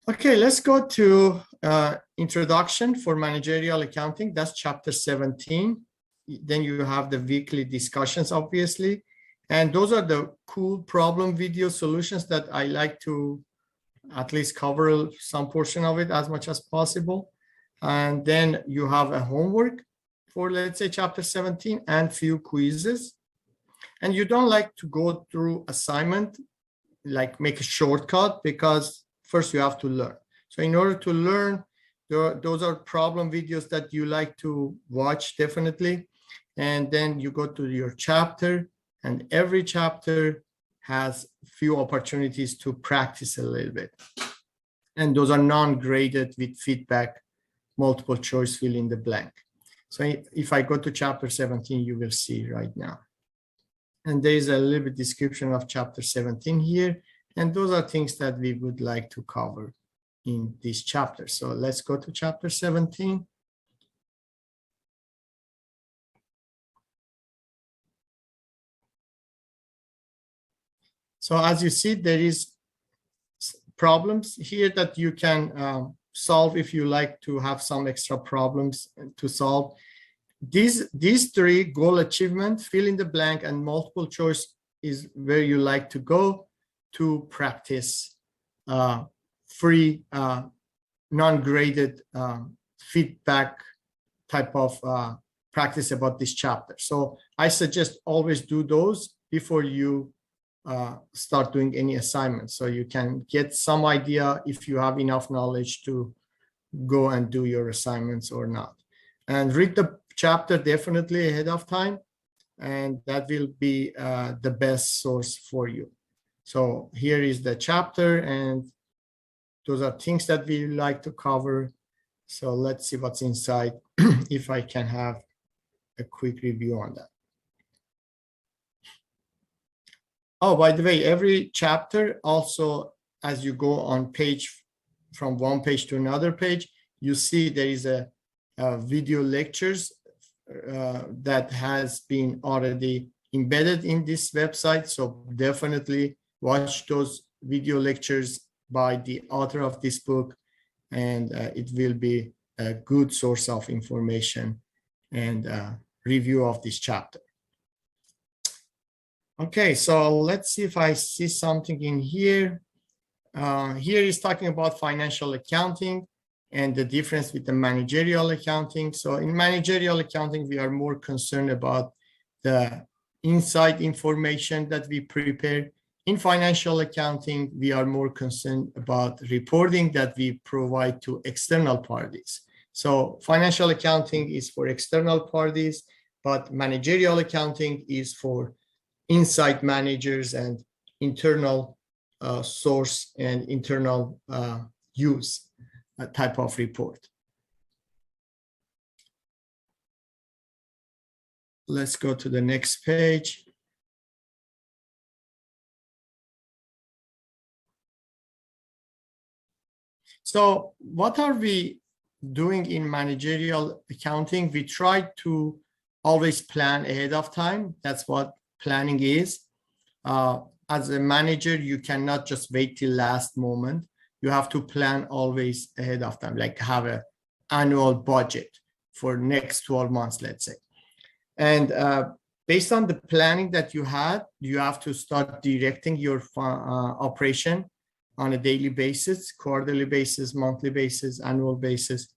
Okay, let's go to Introduction for Managerial Accounting. That's chapter 17. Then you have the weekly discussions, obviously. And those are the cool problem video solutions that I like to at least cover some portion of it as much as possible. And then you have a homework for, let's say, chapter 17 and few quizzes. And you don't like to go through assignment, like make a shortcut, because first you have to learn. So in order to learn, those are problem videos that you like to watch, definitely. And then you go to your chapter, and every chapter has few opportunities to practice a little bit. And those are non-graded with feedback, multiple choice, fill in the blank. So if I go to chapter 17, you will see right now. And there is a little bit description of chapter 17 here. And those are things that we would like to cover in this chapter. So let's go to chapter 17. So as you see, there is problems here that you can solve if you like to have some extra problems to solve. These three, goal achievement, fill in the blank, and multiple choice, is where you like to go to practice free, non-graded feedback type of practice about this chapter. So I suggest always do those before you start doing any assignments, so you can get some idea if you have enough knowledge to go and do your assignments or not. And read the chapter definitely ahead of time, and that will be the best source for you. So here is the chapter, and those are things that we like to cover. So let's see what's inside, if I can have a quick review on that. Oh, by the way, every chapter also, as you go on page, from one page to another page, you see there is a video lectures that has been already embedded in this website. So definitely watch those video lectures by the author of this book, and it will be a good source of information and review of this chapter. Okay, so let's see if I see something in here. Here is talking about financial accounting and the difference with the managerial accounting. So in managerial accounting, we are more concerned about the inside information that we prepare. In financial accounting, we are more concerned about reporting that we provide to external parties. So financial accounting is for external parties, but managerial accounting is for inside managers and internal source and internal use type of report. Let's go to the next page. So what are we doing in managerial accounting? We try to always plan ahead of time. That's what planning is. As a manager, you cannot just wait till last moment. You have to plan always ahead of time, like have an annual budget for next 12 months, let's say. And based on the planning that you had, you have to start directing your operation on a daily basis, quarterly basis, monthly basis, annual basis.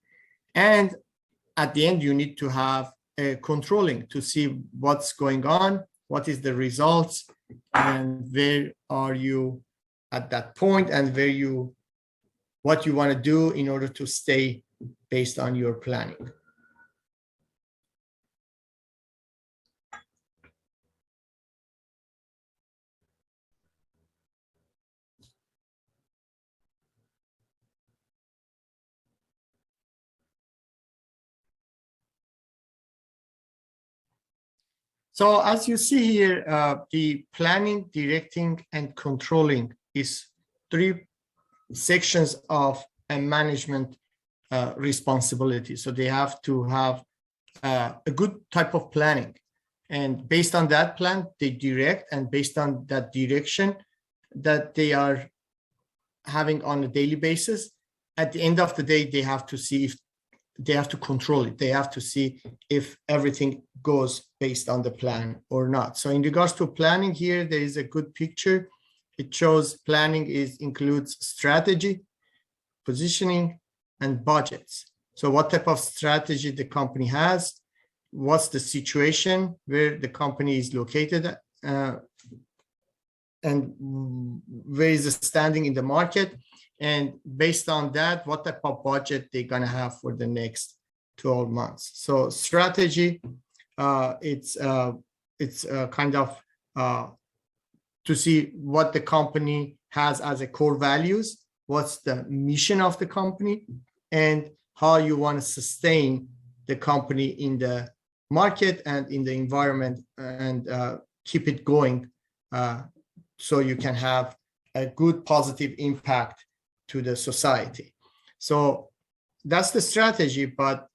And at the end, you need to have a controlling to see what's going on, what is the results, and where are you at that point, and what you want to do in order to stay based on your planning. So as you see here, the planning, directing, and controlling is three sections of a management responsibility. So they have to have a good type of planning. And based on that plan, they direct, and based on that direction that they are having on a daily basis, at the end of the day, they have to see if they have to control it. They have to see if everything goes based on the plan or not. So in regards to planning here, there is a good picture. It shows planning includes strategy, positioning, and budgets. So what type of strategy the company has, what's the situation where the company is located, and where is the standing in the market. And based on that, what type of budget they're going to have for the next 12 months. So strategy, it's kind of to see what the company has as a core values, what's the mission of the company, and how you want to sustain the company in the market and in the environment, and keep it going so you can have a good positive impact to the society. So that's the strategy. But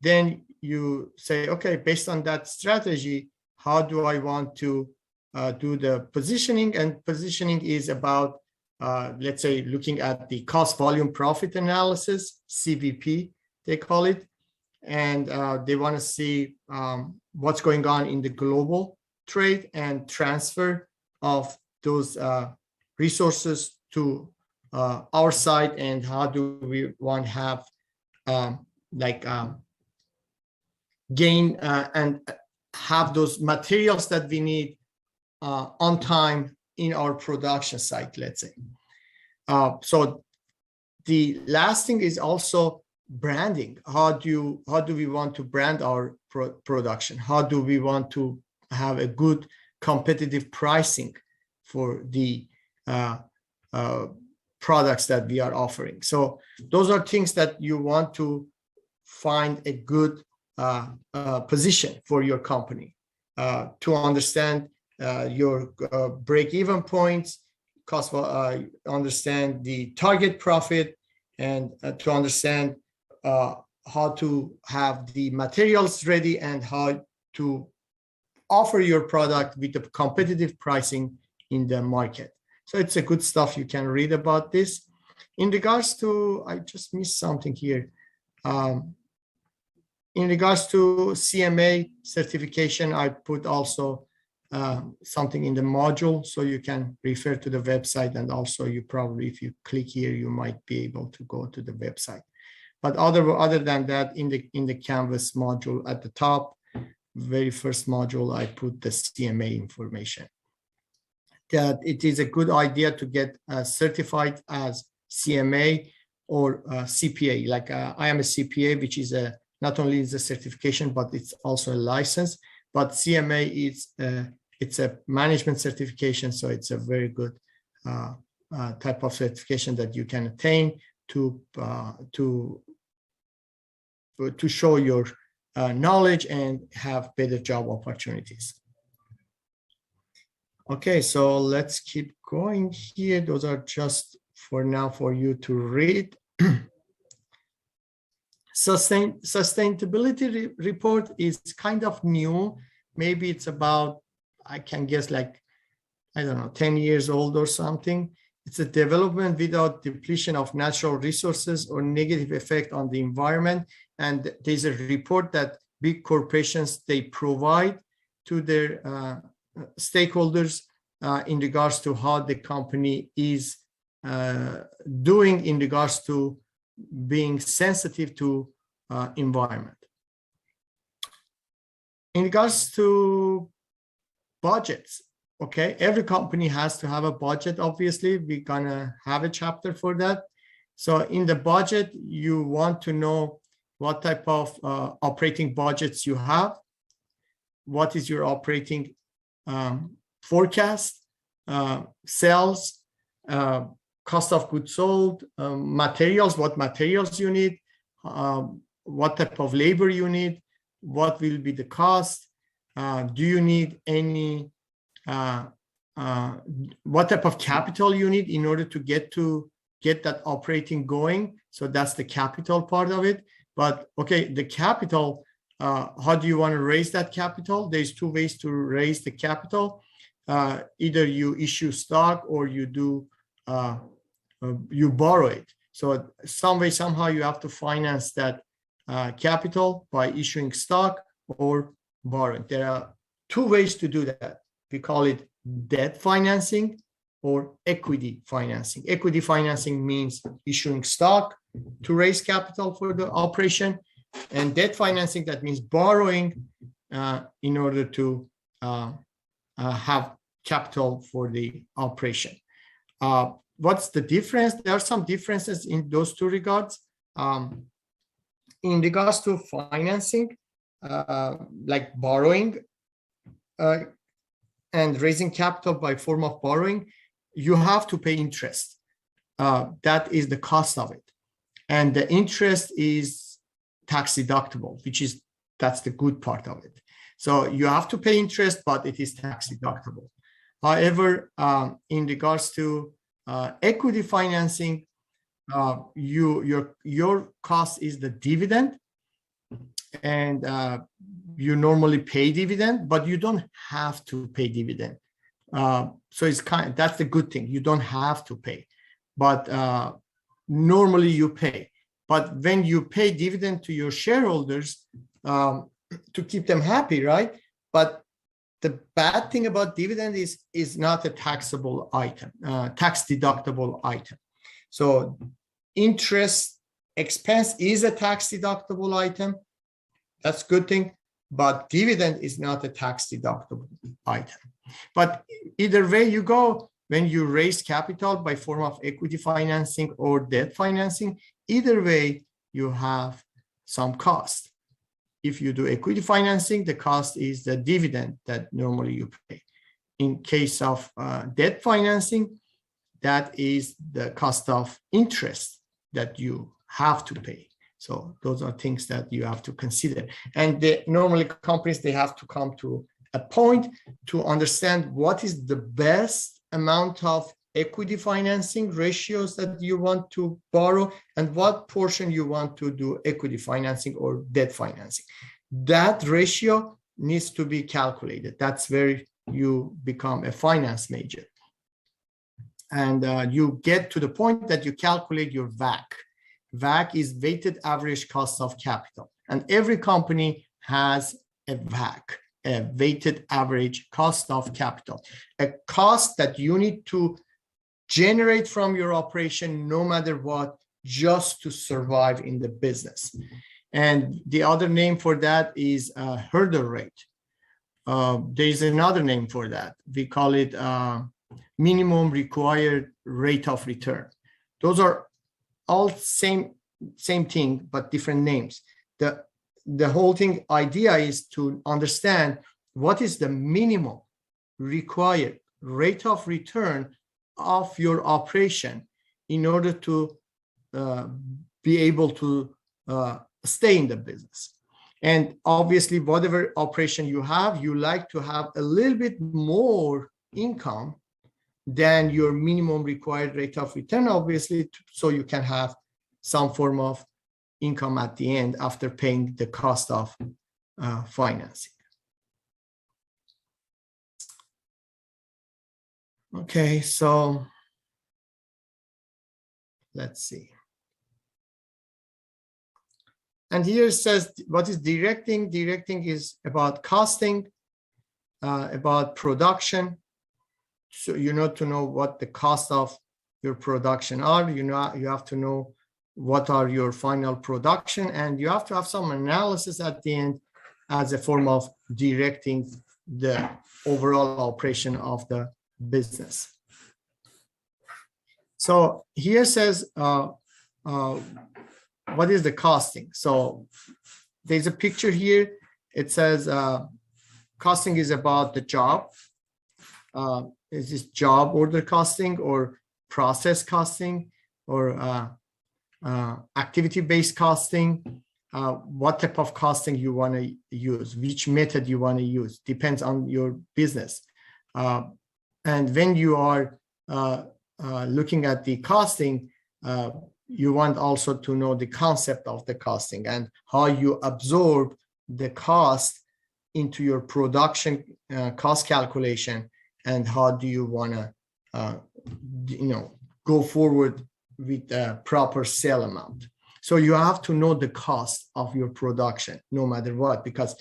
then you say, okay, based on that strategy, how do I want to do the positioning? And positioning is about, let's say, looking at the cost volume profit analysis, CVP, they call it. And they want to see what's going on in the global trade and transfer of those resources to our side, and how do we want to have gain and have those materials that we need on time in our production site, let's say. So the last thing is also branding. How do we want to brand our production? How do we want to have a good competitive pricing for the products that we are offering? So those are things that you want to find a good position for your company, to understand your break-even points, cost, understand the target profit, and to understand how to have the materials ready and how to offer your product with a competitive pricing in the market. So it's a good stuff. You can read about this. In regards to, I just missed something here. In regards to CMA certification, I put also something in the module, so you can refer to the website, and also you probably, if you click here, you might be able to go to the website. But other than that, in the Canvas module at the top, very first module, I put the CMA information. That it is a good idea to get certified as CMA or CPA. Like I am a CPA, which is not only is a certification, but it's also a license. But CMA is it's a management certification, so it's a very good type of certification that you can attain to show your knowledge and have better job opportunities. Okay, so let's keep going here. Those are just for now for you to read. Sustainability report is kind of new. Maybe it's about, I can guess, like, I don't know, 10 years old or something. It's a development without depletion of natural resources or negative effect on the environment. And there's a report that big corporations, they provide to their stakeholders in regards to how the company is doing in regards to being sensitive to environment. In regards to budgets, okay, every company has to have a budget. Obviously, we're gonna have a chapter for that. So in the budget, you want to know what type of operating budgets you have, what is your operating forecast, sales, cost of goods sold, materials, what materials you need, what type of labor you need, what will be the cost, do you need any, what type of capital you need in order to get that operating going. So that's the capital part of it. But okay, the capital, how do you want to raise that capital? There's two ways to raise the capital. Either you issue stock or you do you borrow it. So some way, somehow you have to finance that capital by issuing stock or borrowing. There are two ways to do that. We call it debt financing or equity financing. Equity financing means issuing stock to raise capital for the operation, and debt financing, that means borrowing in order to have capital for the operation. What's the difference? There are some differences in those two regards. In regards to financing, like borrowing and raising capital by form of borrowing, you have to pay interest. That is the cost of it. And the interest is tax deductible, that's the good part of it. So you have to pay interest, but it is tax deductible. However, in regards to equity financing, your cost is the dividend, and you normally pay dividend, but you don't have to pay dividend. So it's that's the good thing. You don't have to pay, but normally you pay. But when you pay dividend to your shareholders, to keep them happy, right? But the bad thing about dividend is not a taxable item, tax deductible item. So interest expense is a tax deductible item. That's a good thing, but dividend is not a tax deductible item. But either way you go, when you raise capital by form of equity financing or debt financing, either way you have some cost. If you do equity financing, the cost is the dividend that normally you pay. In case of debt financing, that is the cost of interest that you have to pay. So those are things that you have to consider. And normally companies, they have to come to a point to understand what is the best amount of equity financing ratios that you want to borrow and what portion you want to do equity financing or debt financing. That ratio needs to be calculated. That's where you become a finance major. And you get to the point that you calculate your WACC. WACC is weighted average cost of capital. And every company has a WACC, a weighted average cost of capital, a cost that you need to generate from your operation no matter what, just to survive in the business. And the other name for that is hurdle rate. There is another name for that. We call it minimum required rate of return. Those are all same thing, but different names. The whole thing idea is to understand what is the minimum required rate of return of your operation in order to be able to stay in the business. And obviously, whatever operation you have, you like to have a little bit more income than your minimum required rate of return, obviously, so you can have some form of income at the end after paying the cost of financing. Okay, so let's see. And here it says, what is directing? Directing is about costing, about production. So you need to know what the cost of your production are. You have to know what are your final production, and you have to have some analysis at the end as a form of directing the overall operation of the business. So here says, what is the costing? So there's a picture here. It says costing is about the job. Is this job order costing or process costing or activity-based costing? What type of costing you want to use, which method you want to use, depends on your business. And when you are looking at the costing, you want also to know the concept of the costing and how you absorb the cost into your production cost calculation, and how do you want to go forward with a proper sell amount. So you have to know the cost of your production no matter what, because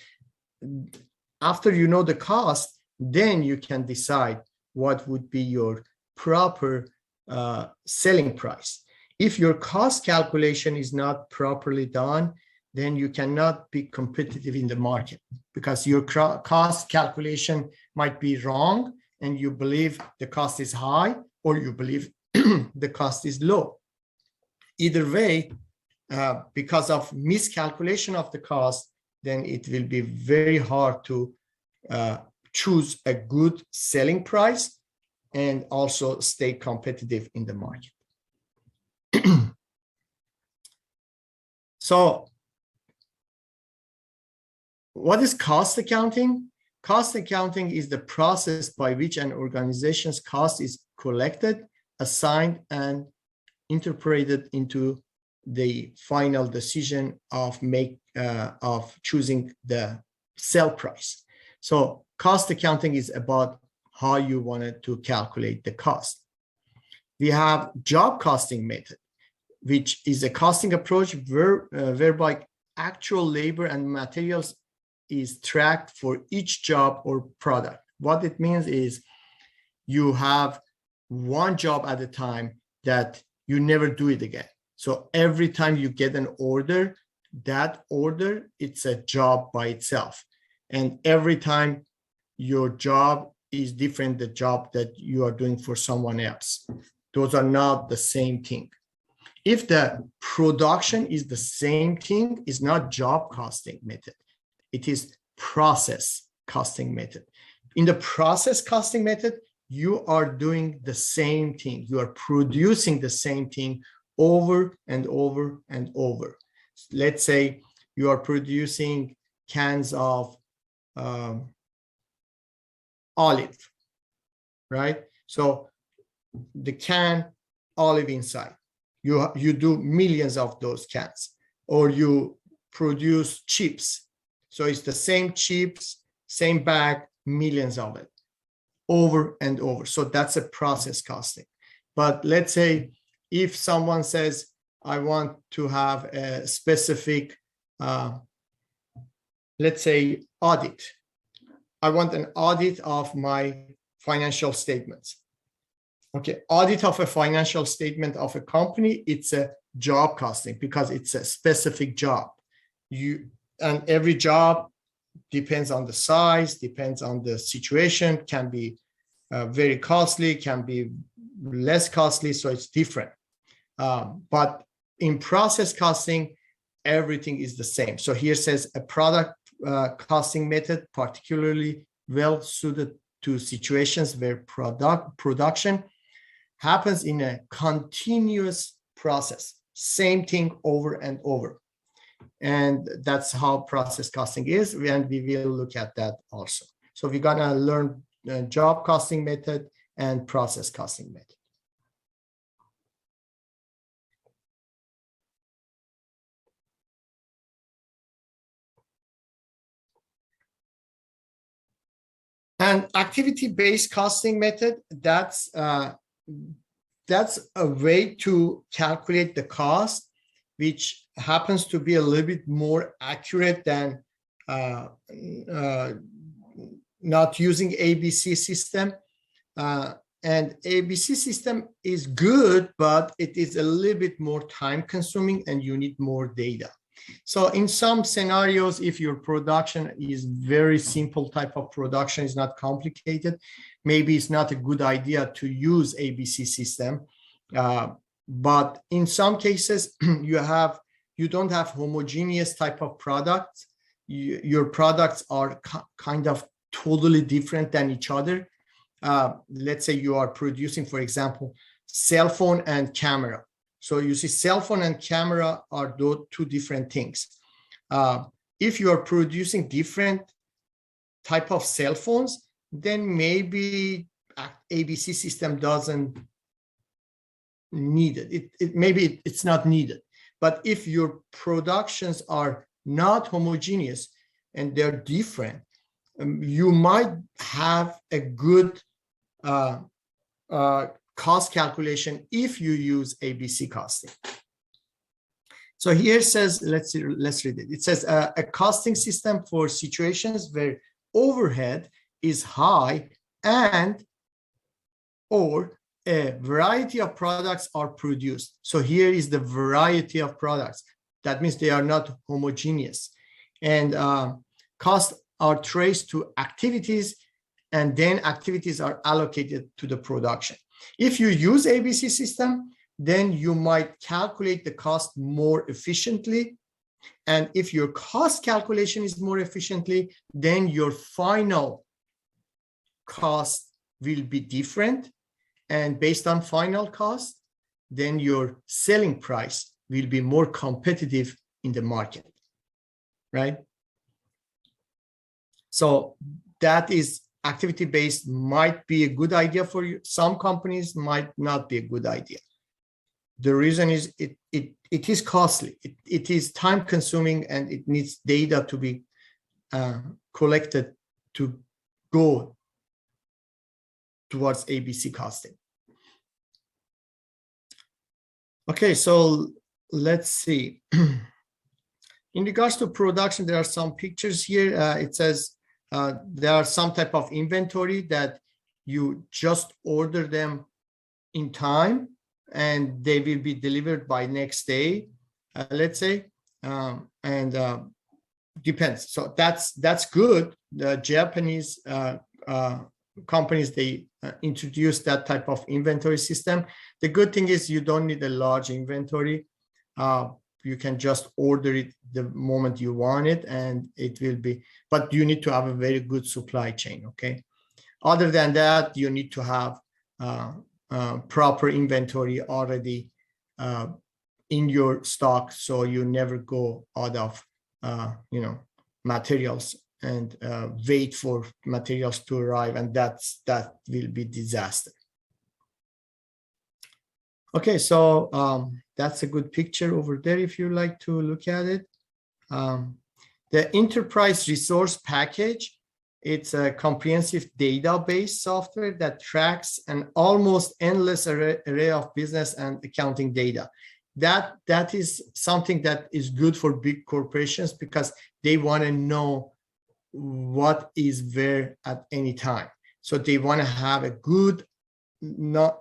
after you know the cost, then you can decide what would be your proper selling price. If your cost calculation is not properly done, then you cannot be competitive in the market, because your cost calculation might be wrong and you believe the cost is high, or you believe the cost is low. Either way, because of miscalculation of the cost, then it will be very hard to choose a good selling price and also stay competitive in the market. So what is cost accounting? Cost accounting is the process by which an organization's cost is collected, assigned, and interpreted into the final decision of choosing the sell price. So cost accounting is about how you wanted to calculate the cost. We have job costing method, which is a costing approach whereby actual labor and materials is tracked for each job or product. What it means is you have one job at a time that you never do it again. So every time you get an order, that order, it's a job by itself. And every time your job is different, the job that you are doing for someone else. Those are not the same thing. If the production is the same thing, it's not job costing method. It is process costing method. In the process costing method, you are doing the same thing. You are producing the same thing over and over and over. Let's say you are producing cans of olive, right? So the can, olive inside. You do millions of those cans, or you produce chips. So it's the same chips, same bag, millions of it, over and over. So that's a process costing. But let's say if someone says, I want to have a specific, let's say, audit. I want an audit of my financial statements. Okay, audit of a financial statement of a company, it's a job costing because it's a specific job. And every job depends on the size, depends on the situation, can be very costly, can be less costly, so it's different. But in process costing, everything is the same. So here says a product costing method particularly well suited to situations where production happens in a continuous process, same thing over and over. And that's how process costing is, and we will look at that also. So we're gonna learn the job costing method and process costing method. And activity-based costing method, that's a way to calculate the cost, which happens to be a little bit more accurate than not using ABC system. And ABC system is good, but it is a little bit more time consuming and you need more data. So in some scenarios, if your production is very simple type of production, is not complicated, maybe it's not a good idea to use ABC system. But in some cases, you don't have homogeneous type of products. Your products are kind of totally different than each other. Let's say you are producing, for example, cell phone and camera. So you see cell phone and camera are those two different things. If you are producing different type of cell phones, then maybe ABC system doesn't need it. Maybe it's not needed. But if your productions are not homogeneous and they're different, you might have a good cost calculation if you use ABC costing. So here it says, let's read it. It says a costing system for situations where overhead is high and or a variety of products are produced. So here is the variety of products. That means they are not homogeneous. And costs are traced to activities, and then activities are allocated to the production. If you use ABC system, then you might calculate the cost more efficiently. And if your cost calculation is more efficiently, then your final cost will be different. And based on final cost, then your selling price will be more competitive in the market, right? So that is activity-based might be a good idea for you. Some companies might not be a good idea. The reason is it is costly. It is time consuming, and it needs data to be collected to go towards ABC costing. Okay, so let's see. In regards to production, there are some pictures here. It says there are some type of inventory that you just order them in time, and they will be delivered by next day, let's say, and depends. So that's good. The Japanese companies, they introduce that type of inventory system. The good thing is you don't need a large inventory. You can just order it the moment you want it, and it will be, but you need to have a very good supply chain, okay? Other than that, you need to have proper inventory already in your stock, so you never go out of materials and wait for materials to arrive, and that will be disaster. Okay, so that's a good picture over there if you like to look at it. The enterprise resource package, it's a comprehensive database software that tracks an almost endless array of business and accounting data. That is something that is good for big corporations because they want to know what is where at any time. So they want to have a good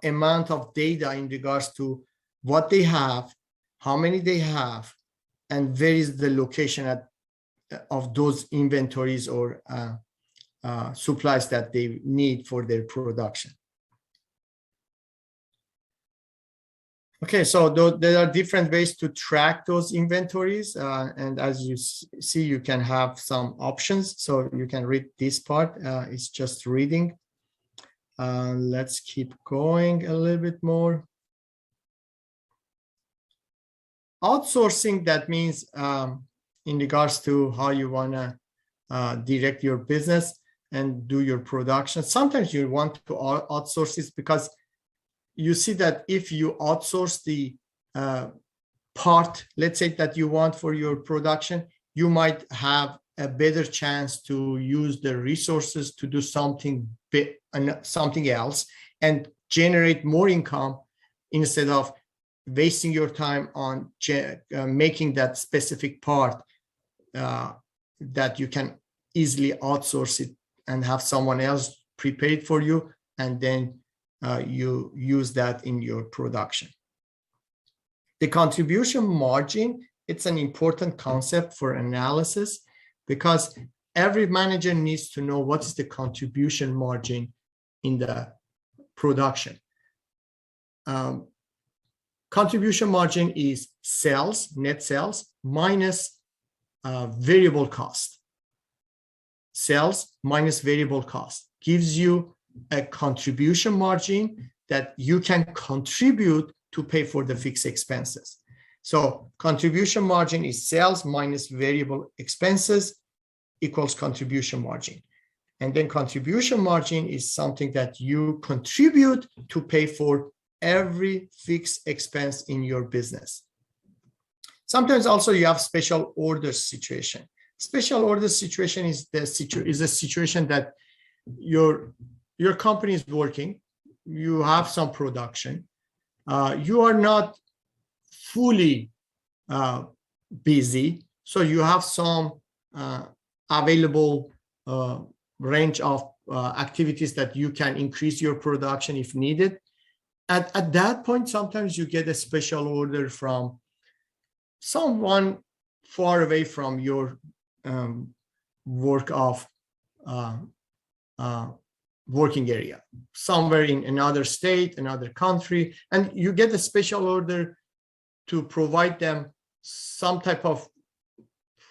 amount of data in regards to what they have, how many they have, and where is the location of those inventories or supplies that they need for their production. Okay, so there are different ways to track those inventories. And as you see, you can have some options. So you can read this part. It's just reading. Let's keep going a little bit more. Outsourcing, that means in regards to how you want to direct your business and do your production. Sometimes you want to outsource this because you see that if you outsource the part, let's say that you want for your production, you might have a better chance to use the resources to do something else and generate more income instead of wasting your time on making that specific part that you can easily outsource it and have someone else prepare it for you, and then you use that in your production. The contribution margin, it's an important concept for analysis because every manager needs to know what is the contribution margin in the production. Contribution margin is sales, net sales, minus variable cost. Sales minus variable cost gives you a contribution margin that you can contribute to pay for the fixed expenses. So contribution margin is sales minus variable expenses equals contribution margin. And then contribution margin is something that you contribute to pay for every fixed expense in your business. Sometimes also you have special orders situation. Special orders situation is a situation that your company is working, you have some production. You are not fully busy, so you have some available range of activities that you can increase your production if needed. At that point, sometimes you get a special order from someone far away from your work of working area, somewhere in another state, another country, and you get a special order to provide them some type of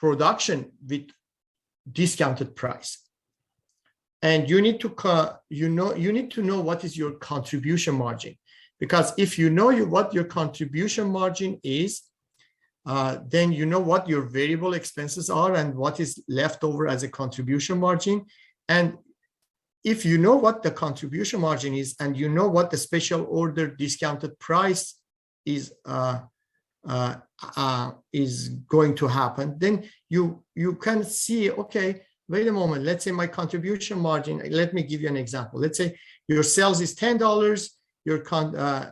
production with discounted price. And you need to you need to know what is your contribution margin, because if you know what your contribution margin is, then you know what your variable expenses are and what is left over as a contribution margin. And if you know what the contribution margin is, and you know what the special order discounted price is going to happen, then you can see, okay, wait a moment, let's say my contribution margin, let me give you an example. Let's say your sales is $10, your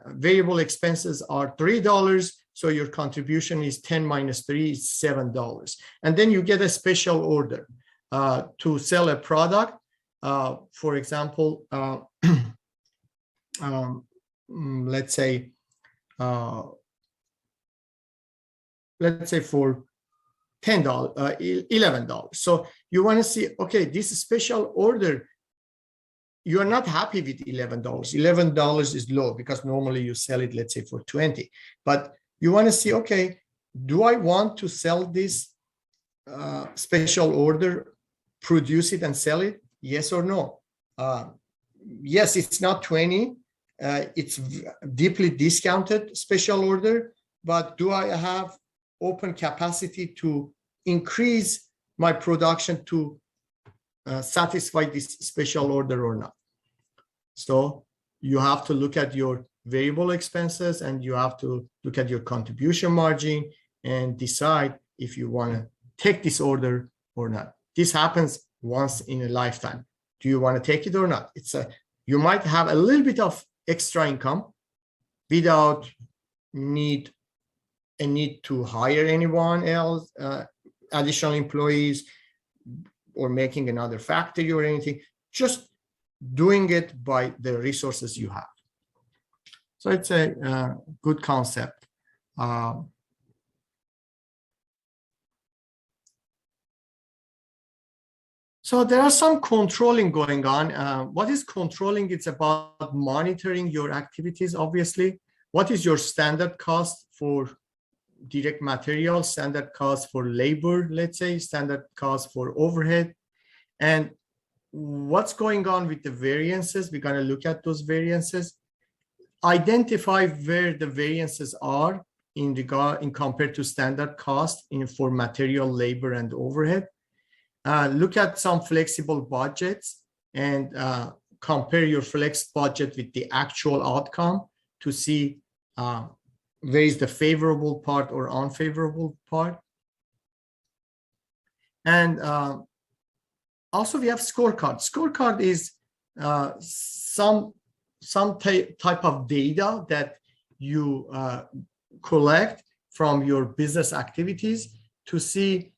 variable expenses are $3, so your contribution is 10 minus 3 is $7. And then you get a special order to sell a product. For example, let's say for $10, $11. So you want to see, okay, this special order, you are not happy with $11. $11 is low because normally you sell it, let's say, for 20. But you want to see, okay, do I want to sell this special order, produce it and sell it? Yes or no? Yes, it's not 20. It's deeply discounted special order, but do I have open capacity to increase my production to satisfy this special order or not? So you have to look at your variable expenses and you have to look at your contribution margin and decide if you want to take this order or not. This happens once in a lifetime. Do you want to take it or not? You might have a little bit of extra income without a need to hire anyone else, additional employees, or making another factory or anything, just doing it by the resources you have. So it's a good concept. So there are some controlling going on. What is controlling? It's about monitoring your activities, obviously. What is your standard cost for direct material, standard cost for labor, let's say, standard cost for overhead, and what's going on with the variances? We're going to look at those variances, identify where the variances are in compared to standard cost for material, labor, and overhead. Look at some flexible budgets and compare your flex budget with the actual outcome to see where is the favorable part or unfavorable part. And also we have scorecard. Scorecard is some type of data that you collect from your business activities to see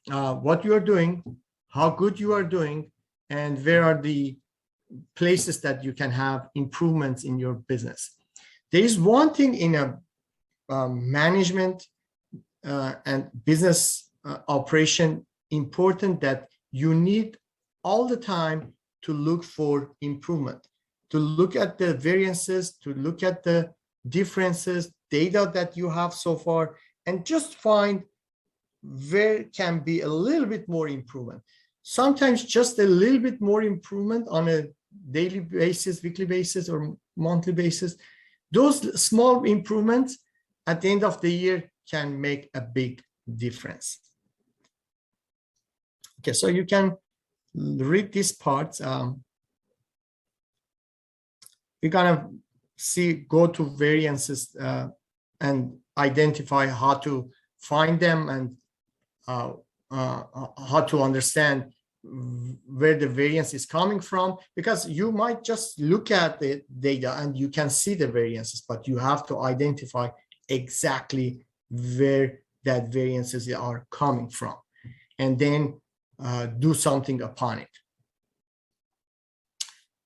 what you are doing, how good you are doing, and where are the places that you can have improvements in your business. There is one thing in a management and business operation important that you need all the time to look for improvement, to look at the variances, to look at the differences, data that you have so far, and just find where can be a little bit more improvement. Sometimes just a little bit more improvement on a daily basis, weekly basis, or monthly basis. Those small improvements at the end of the year can make a big difference. Okay, so you can read these parts. We're gonna go to variances and identify how to find them and how to understand where the variance is coming from, because you might just look at the data and you can see the variances, but you have to identify exactly where that variances are coming from, and then do something upon it.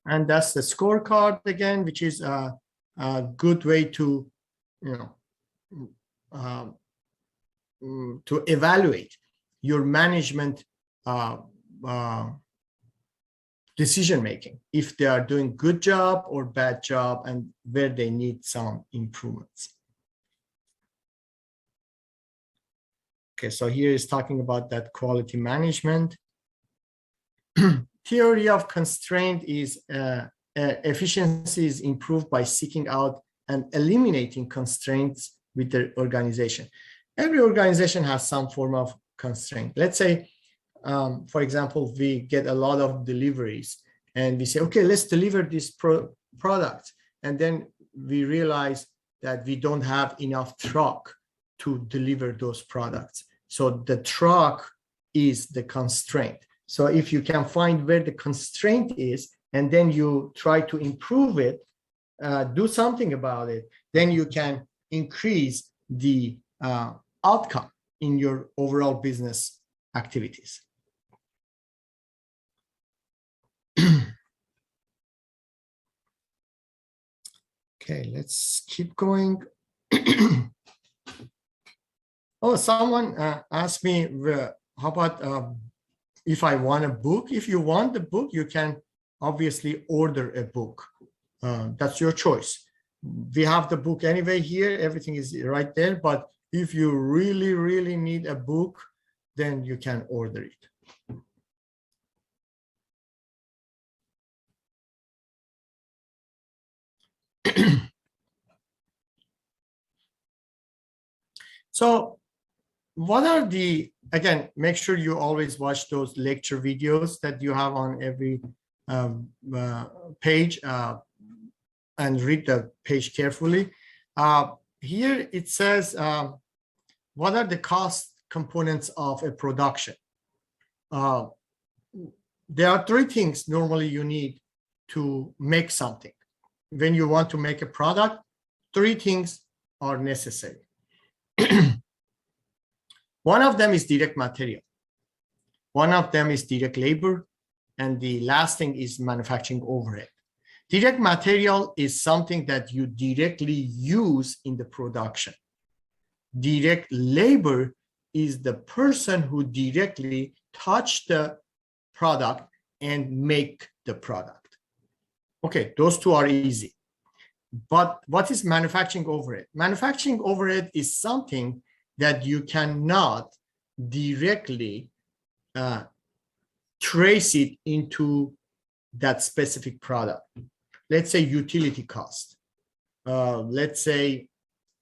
And that's the scorecard again, which is a good way to, to evaluate your management decision making, if they are doing good job or bad job, and where they need some improvements. Okay, so here is talking about that quality management. Theory of constraint is efficiency is improved by seeking out and eliminating constraints with the organization. Every organization has some form of constraint. Let's say, for example, we get a lot of deliveries and we say, okay, let's deliver this product. And then we realize that we don't have enough truck to deliver those products. So the truck is the constraint. So if you can find where the constraint is, and then you try to improve it, do something about it, then you can increase the outcome in your overall business activities. Okay, let's keep going. Oh, someone asked me, how about if I want a book? If you want the book, you can obviously order a book. That's your choice. We have the book anyway here. Everything is right there. But if you really, really need a book, then you can order it. So what are the, again, make sure you always watch those lecture videos that you have on every page and read the page carefully. Here it says, what are the cost components of a production? There are three things normally you need to make something. When you want to make a product, three things are necessary. One of them is direct material. One of them is direct labor. And the last thing is manufacturing overhead. Direct material is something that you directly use in the production. Direct labor is the person who directly touch the product and make the product. Okay, those two are easy. But what is manufacturing overhead? Manufacturing overhead is something that you cannot directly trace it into that specific product. Let's say utility cost. Let's say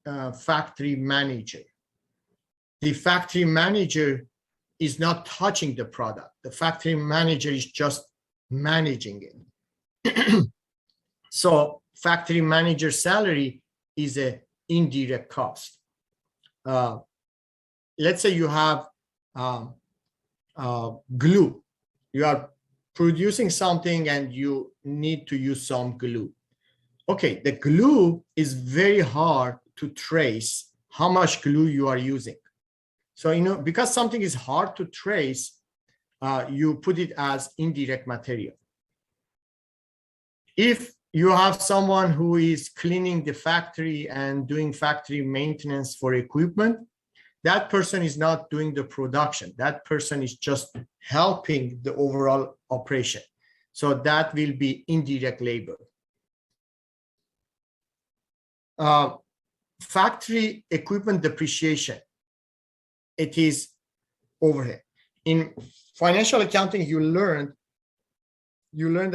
factory manager. The factory manager is not touching the product. The factory manager is just managing it. So factory manager salary is an indirect cost. Let's say you have glue. You are producing something and you need to use some glue. Okay, the glue is very hard to trace how much glue you are using. So, because something is hard to trace, you put it as indirect material. If you have someone who is cleaning the factory and doing factory maintenance for equipment, that person is not doing the production. That person is just helping the overall operation. So that will be indirect labor. Factory equipment depreciation, it is overhead. In financial accounting, you learned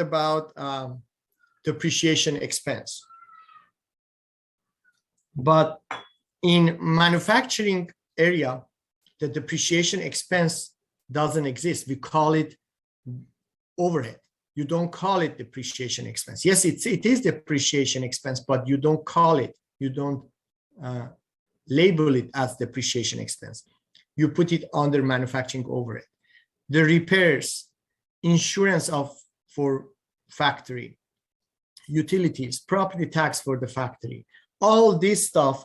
about depreciation expense. But in manufacturing area, the depreciation expense doesn't exist. We call it overhead. You don't call it depreciation expense. Yes, it is depreciation expense, but you don't call it, you don't label it as depreciation expense. You put it under manufacturing overhead. The repairs, insurance for factory, utilities, property tax for the factory. All this stuff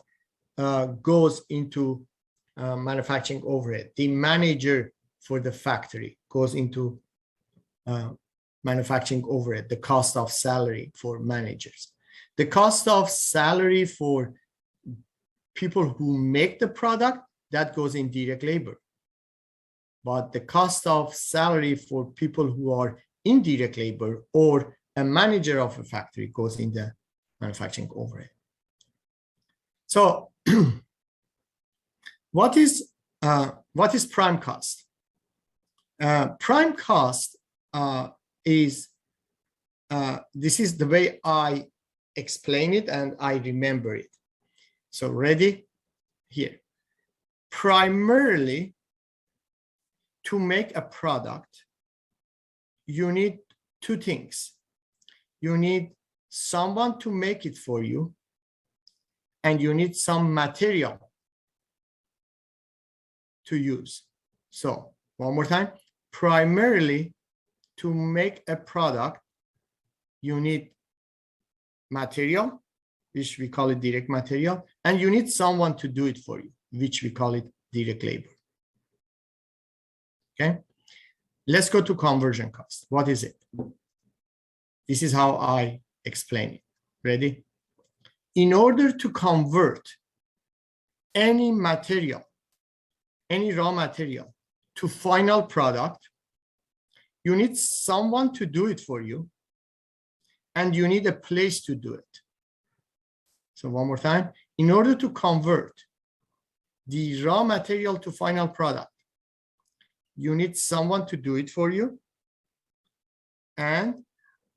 goes into manufacturing overhead. The manager for the factory goes into manufacturing overhead, the cost of salary for managers. The cost of salary for people who make the product, that goes in direct labor. But the cost of salary for people who are in direct labor or a manager of a factory goes in the manufacturing overhead. So what is prime cost? Prime cost is, this is the way I explain it and I remember it. So ready? Here. Primarily, to make a product, you need two things. You need someone to make it for you, and you need some material to use. So one more time, primarily to make a product, you need material, which we call it direct material, and you need someone to do it for you, which we call it direct labor. Okay, let's go to conversion cost. What is it? This is how I explain it. Ready? In order to convert any material, any raw material to final product, you need someone to do it for you, and you need a place to do it. So one more time, in order to convert the raw material to final product, you need someone to do it for you, and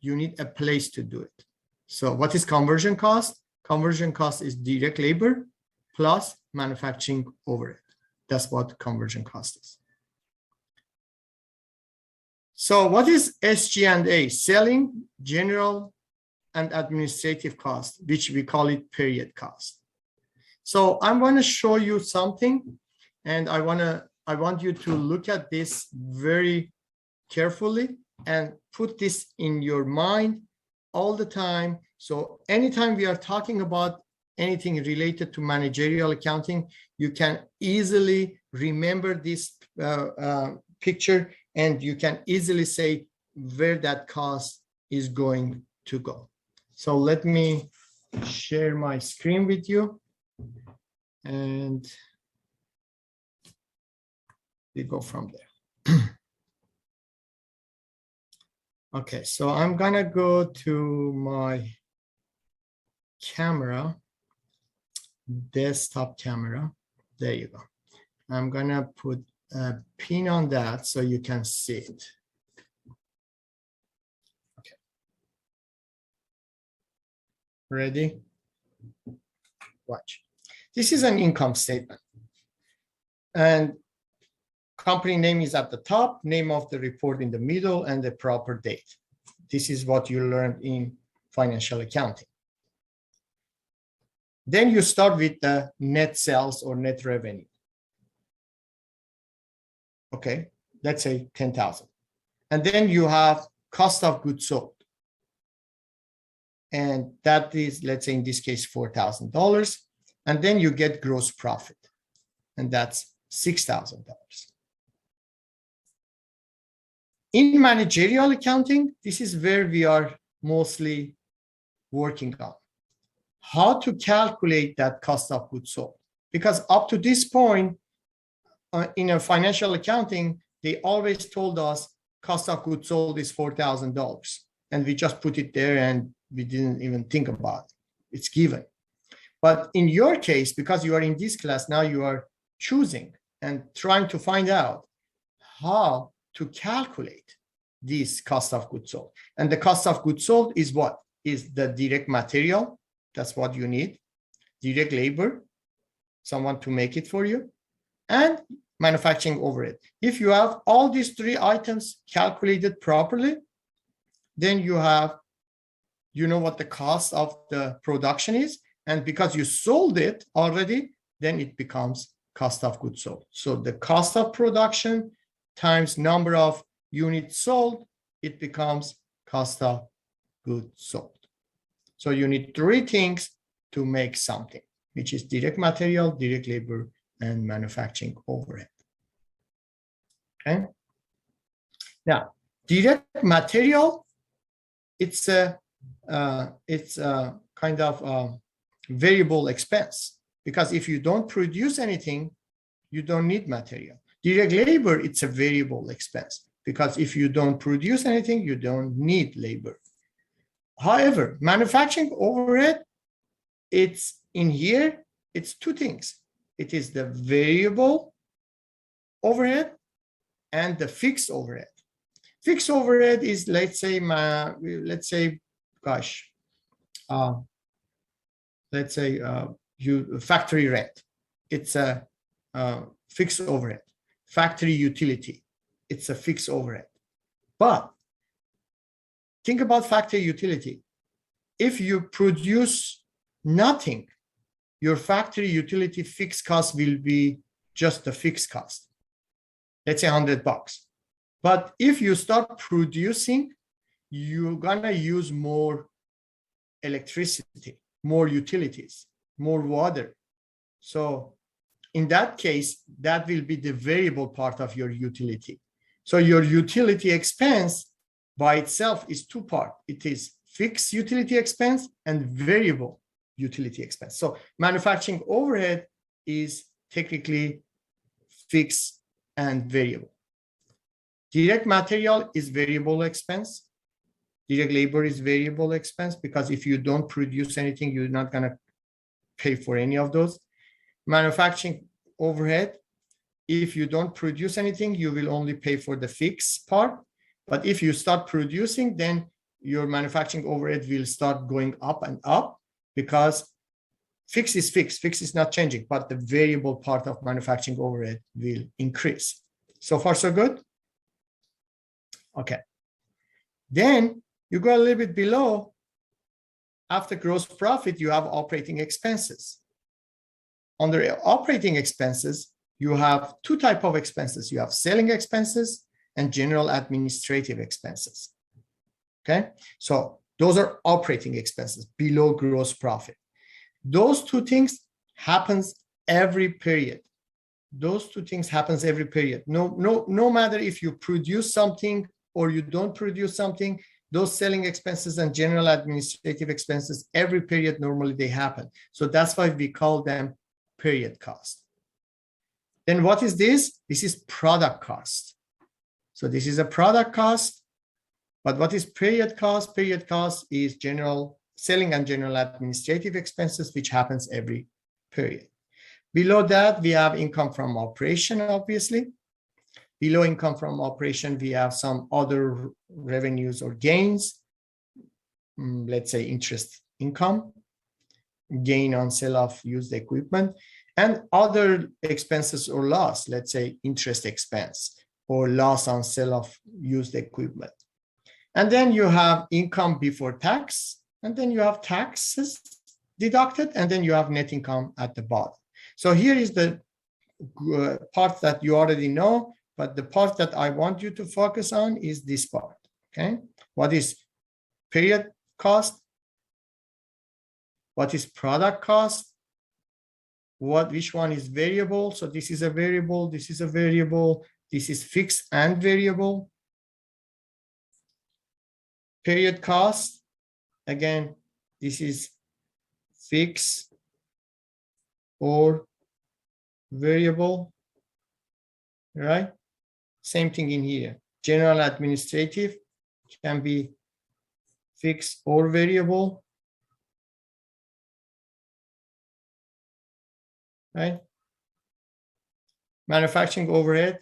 you need a place to do it. So what is conversion cost? Conversion cost is direct labor plus manufacturing overhead. That's what conversion cost is. So what is SG&A? Selling, general, and administrative cost, which we call it period cost. So I'm going to show you something, and I want you to look at this very carefully and put this in your mind all the time. So anytime we are talking about anything related to managerial accounting, you can easily remember this picture, and you can easily say where that cost is going to go. So let me share my screen with you, and we go from there. Okay, so I'm gonna go to my camera, desktop camera. There you go. I'm gonna put a pin on that so you can see it. Okay. Ready? Watch. This is an income statement, and company name is at the top, name of the report in the middle, and the proper date. This is what you learned in financial accounting. Then you start with the net sales or net revenue. Okay, let's say 10,000. And then you have cost of goods sold. And that is, let's say in this case, $4,000. And then you get gross profit. And that's $6,000. In managerial accounting, this is where we are mostly working on. How to calculate that cost of goods sold. Because up to this point, in a financial accounting, they always told us cost of goods sold is $4,000. And we just put it there and we didn't even think about it. It's given. But in your case, because you are in this class, now you are choosing and trying to find out how to calculate this cost of goods sold. And the cost of goods sold is what? Is the direct material. That's what you need. Direct labor, someone to make it for you, and manufacturing overhead. If you have all these three items calculated properly, then you know what the cost of the production is. And because you sold it already, then it becomes cost of goods sold. So the cost of production times number of units sold it becomes cost of goods sold. So you need three things to make something, which is direct material, direct labor, and manufacturing overhead. Okay. Now, direct material, it's a kind of variable expense, because if you don't produce anything, you don't need material. Direct labor, it's a variable expense, because if you don't produce anything, you don't need labor. However, manufacturing overhead, it's in here, it's two things. It is the variable overhead and the fixed overhead. Fixed overhead is, let's say, factory rent. It's a fixed overhead. Factory utility, it's a fixed overhead. But think about factory utility. If you produce nothing, your factory utility fixed cost will be just the fixed cost. Let's say $100. But if you start producing, you're gonna use more electricity, more utilities, more water. So in that case, that will be the variable part of your utility. So your utility expense by itself is two parts. It is fixed utility expense and variable utility expense. So manufacturing overhead is technically fixed and variable. Direct material is variable expense. Direct labor is variable expense, because if you don't produce anything, you're not going to pay for any of those. Manufacturing overhead, if you don't produce anything, you will only pay for the fixed part. But if you start producing, then your manufacturing overhead will start going up and up, because fixed is fixed. Fixed is not changing, but the variable part of manufacturing overhead will increase. So far, so good? Okay. Then you go a little bit below. After gross profit, you have operating expenses. Under operating expenses, you have two types of expenses. You have selling expenses and general administrative expenses. Okay, so those are operating expenses below gross profit. Those two things happens every period. Those two things happens every period. No matter if you produce something or you don't produce something, those selling expenses and general administrative expenses, every period normally they happen. So that's why we call them period cost. Then what is this? This is product cost. So this is a product cost. But what is period cost? Period cost is general selling and general administrative expenses, which happens every period. Below that, we have income from operation, obviously. Below income from operation, we have some other revenues or gains. Let's say interest income, gain on sale of used equipment, and other expenses or loss, let's say interest expense or loss on sale of used equipment. And then you have income before tax, and then you have taxes deducted, and then you have net income at the bottom. So here is the part that you already know, but the part that I want you to focus on is this part, okay? What is period cost? What is product cost? Which one is variable? So this is a variable, this is a variable, this is fixed and variable. Period cost, again, this is fixed or variable, right? Same thing in here. General administrative can be fixed or variable, right? Manufacturing overhead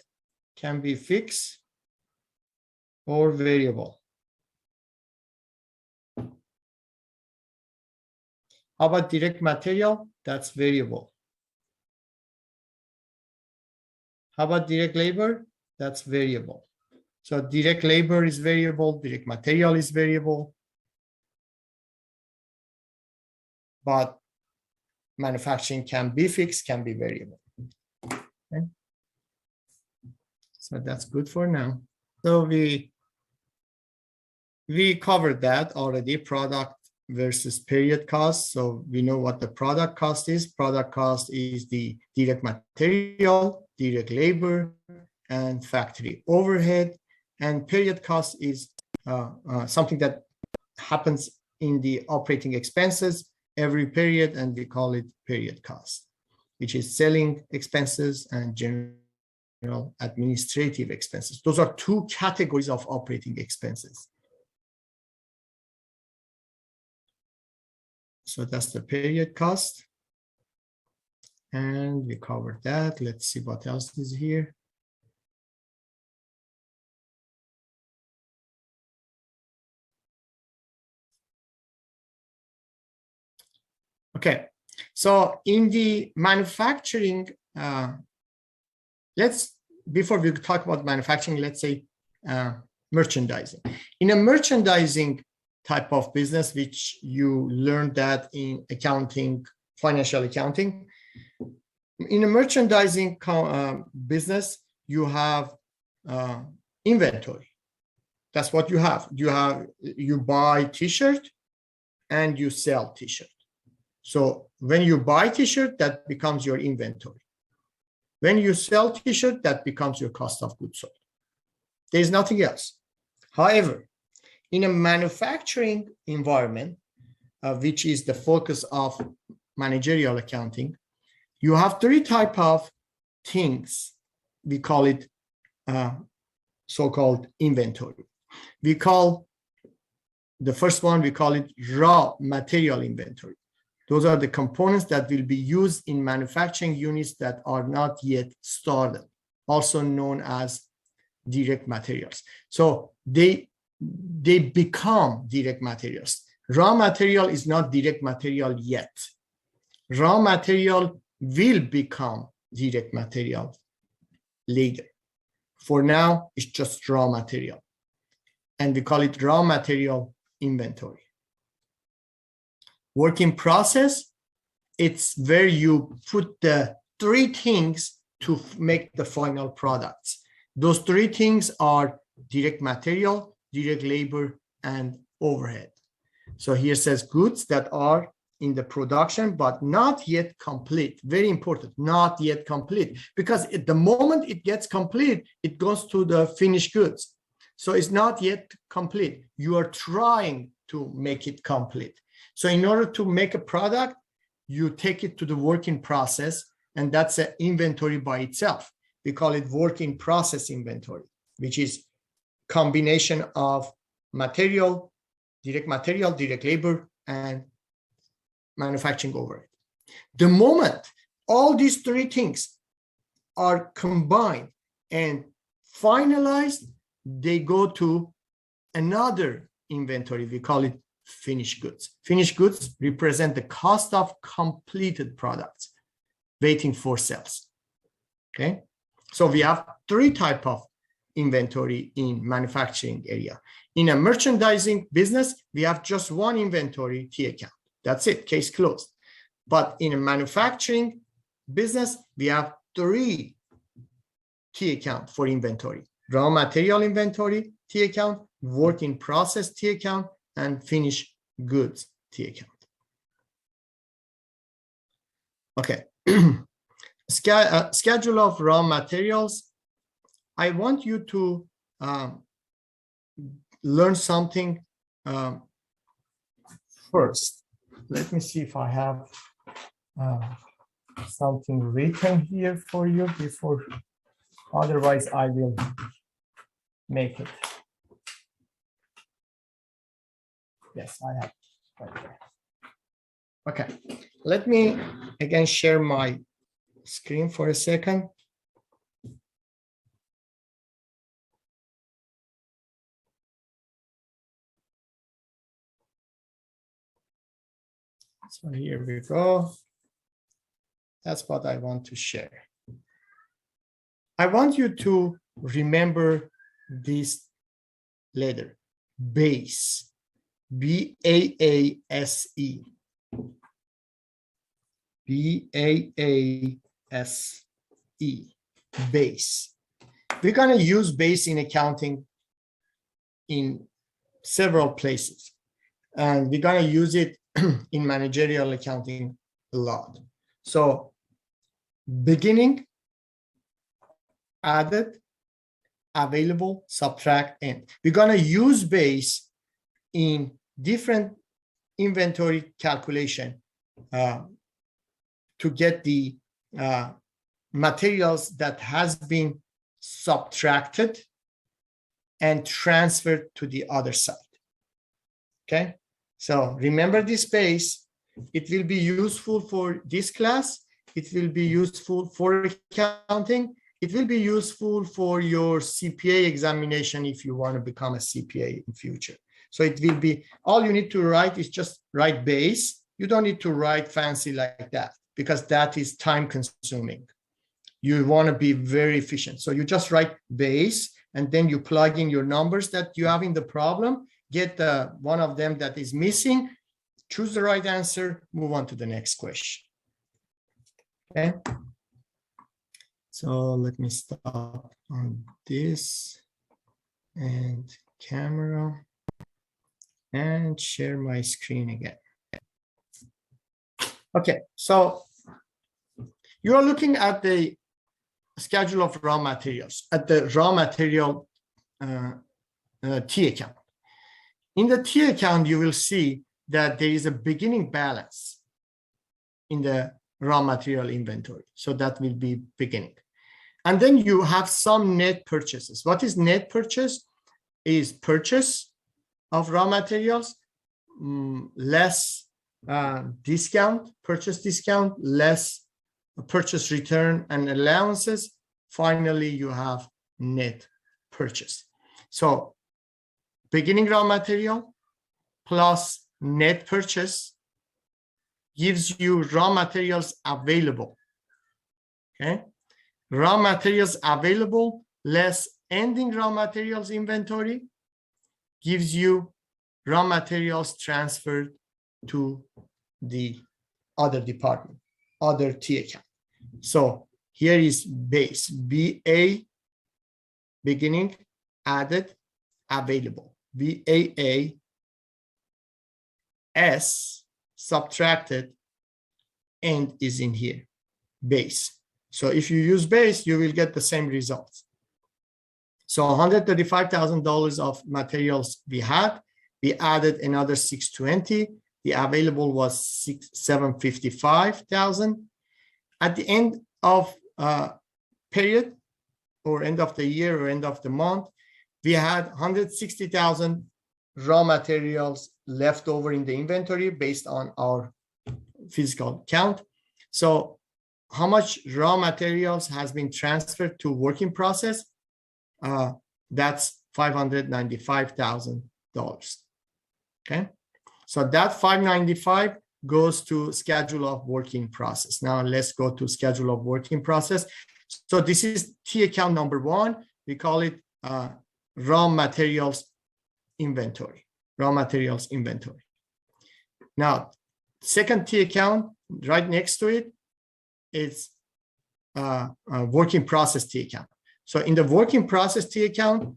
can be fixed or variable. How about direct material? That's variable. How about direct labor? That's variable. So direct labor is variable, direct material is variable, but manufacturing can be fixed, can be variable. Okay. So that's good for now. So we we covered that already, product versus period cost. So we know what the product cost is. Product cost is the direct material, direct labor, and factory overhead. And period cost is something that happens in the operating expenses every period, and we call it period cost, which is selling expenses and general administrative expenses. Those are two categories of operating expenses. So that's the period cost. And we covered that. Let's see what else is here. Okay, so in the manufacturing, before we talk about manufacturing, let's say merchandising. In a merchandising type of business, which you learned that in accounting, financial accounting, in a merchandising business, you have inventory. That's what you have. You buy t-shirt and you sell t-shirt. So when you buy t-shirt, that becomes your inventory. When you sell t-shirt, that becomes your cost of goods sold. There's nothing else. However, in a manufacturing environment, which is the focus of managerial accounting, you have three types of things. We call it so-called inventory. The first one, we call it raw material inventory. Those are the components that will be used in manufacturing units that are not yet started, also known as direct materials. So they become direct materials. Raw material is not direct material yet. Raw material will become direct material later. For now, it's just raw material. And we call it raw material inventory. Work in process, it's where you put the three things to make the final products. Those three things are direct material, direct labor, and overhead. So here says goods that are in the production, but not yet complete. Very important, not yet complete. Because at the moment it gets complete, it goes to the finished goods. So it's not yet complete. You are trying to make it complete. So in order to make a product, you take it to the work in process, and that's an inventory by itself. We call it work in process inventory, which is combination of material, direct labor, and manufacturing overhead. The moment all these three things are combined and finalized, they go to another inventory. We call it finished goods. Finished goods represent the cost of completed products waiting for sales. Okay, so we have three types of inventory in manufacturing area. In a merchandising business, we have just one inventory, T account. That's it, case closed. But in a manufacturing business, we have three T account for inventory: raw material inventory, T account; work in process, T account; and finished goods, T account. Okay. Schedule of raw materials. I want you to learn something first. Let me see if I have something written here for you before. Otherwise, I will make it. Yes, I have right there. Okay, let me again share my screen for a second. So here we go. That's what I want to share. I want you to remember this letter, BASE, B-A-A-S-E. B-A-A-S-E, BASE. We're going to use BASE in accounting in several places. And we're going to use it in managerial accounting a lot. So beginning, added, available, subtract, end. We're going to use base in different inventory calculation to get the materials that has been subtracted and transferred to the other side. Okay, so remember this base. It will be useful for this class. It will be useful for accounting. It will be useful for your CPA examination if you want to become a CPA in future. So it will be, all you need to write is just write base. You don't need to write fancy like that because that is time consuming. You want to be very efficient. So you just write base and then you plug in your numbers that you have in the problem, get one of them that is missing, choose the right answer, move on to the next question. Okay. So let me stop on this and camera and share my screen again. Okay, so you are looking at the schedule of raw materials at the raw material T account. In the T account, you will see that there is a beginning balance in the raw material inventory. So that will be beginning. And then you have some net purchases. What is net purchase? Is purchase of raw materials less discount, purchase discount, less purchase return and allowances. Finally, you have net purchase. So beginning raw material plus net purchase gives you raw materials available. Okay, raw materials available less ending raw materials inventory gives you raw materials transferred to the other department, other T account. So here is base, BA, beginning, added, available. BAA, S, subtracted, and is in here, base. So if you use base, you will get the same results. So $135,000 of materials we had. We added another 620. The available was $755,000. At the end of period, or end of the year, or end of the month, we had 160,000 raw materials left over in the inventory based on our physical count. So how much raw materials has been transferred to work in process? That's $595,000. Okay, so that 595 goes to schedule of work in process. Now let's go to schedule of work in process. So this is T account number one. We call it raw materials inventory. Raw materials inventory. Now, second T account right next to it is work in process T account. So in the work in process T account,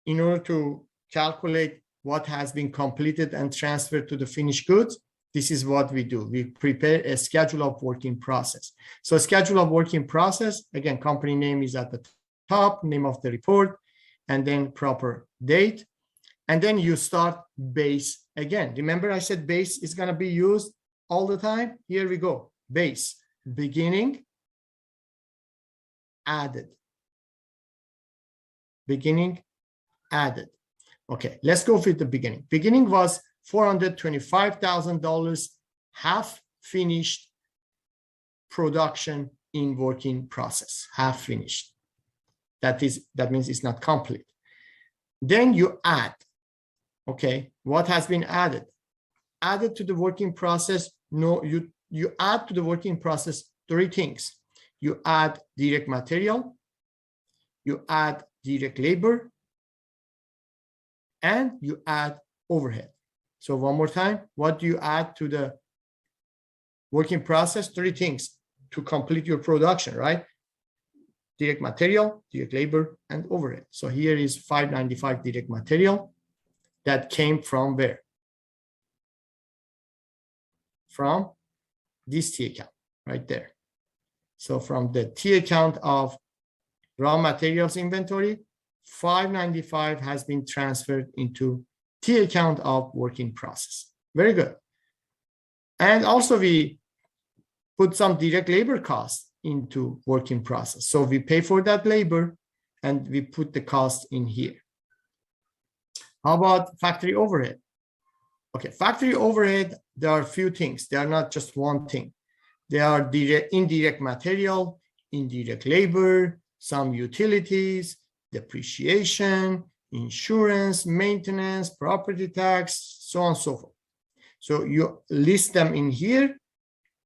in order to calculate what has been completed and transferred to the finished goods, this is what we do. We prepare a schedule of work in process. So schedule of work in process, again, company name is at the top, name of the report, and then proper date. And then you start base again. Remember I said base is going to be used all the time? Here we go. Base, beginning, added. Beginning, added. Okay, let's go with the beginning. Beginning was $425,000, half finished production in working process, half finished. That means it's not complete. Then you add. Okay, what has been added? Added to the working process. No, you add to the working process three things. You add direct material, you add direct labor, and you add overhead. So one more time, what do you add to the working process? Three things to complete your production, right? Direct material, direct labor, and overhead. So here is 595 direct material, that came from where? From this T account right there. So from the T account of raw materials inventory, 595 has been transferred into T account of work in process. Very good. And also we put some direct labor costs into work in process. So we pay for that labor and we put the cost in here. How about factory overhead? Okay, factory overhead, there are a few things. They are not just one thing. They are direct, indirect material, indirect labor, some utilities, depreciation, insurance, maintenance, property tax, so on and so forth. So you list them in here,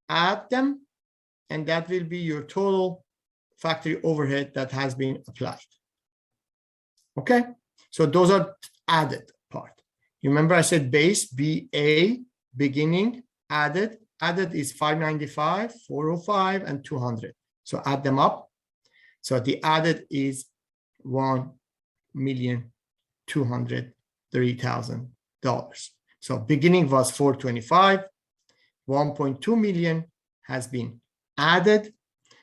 add them, and that will be your total factory overhead that has been applied. Okay, so those are added part. You remember I said base, BA, beginning, added. Added is 595, 405, and 200. So add them up. So the added is $1,203,000. So beginning was 425, 1.2 million has been added.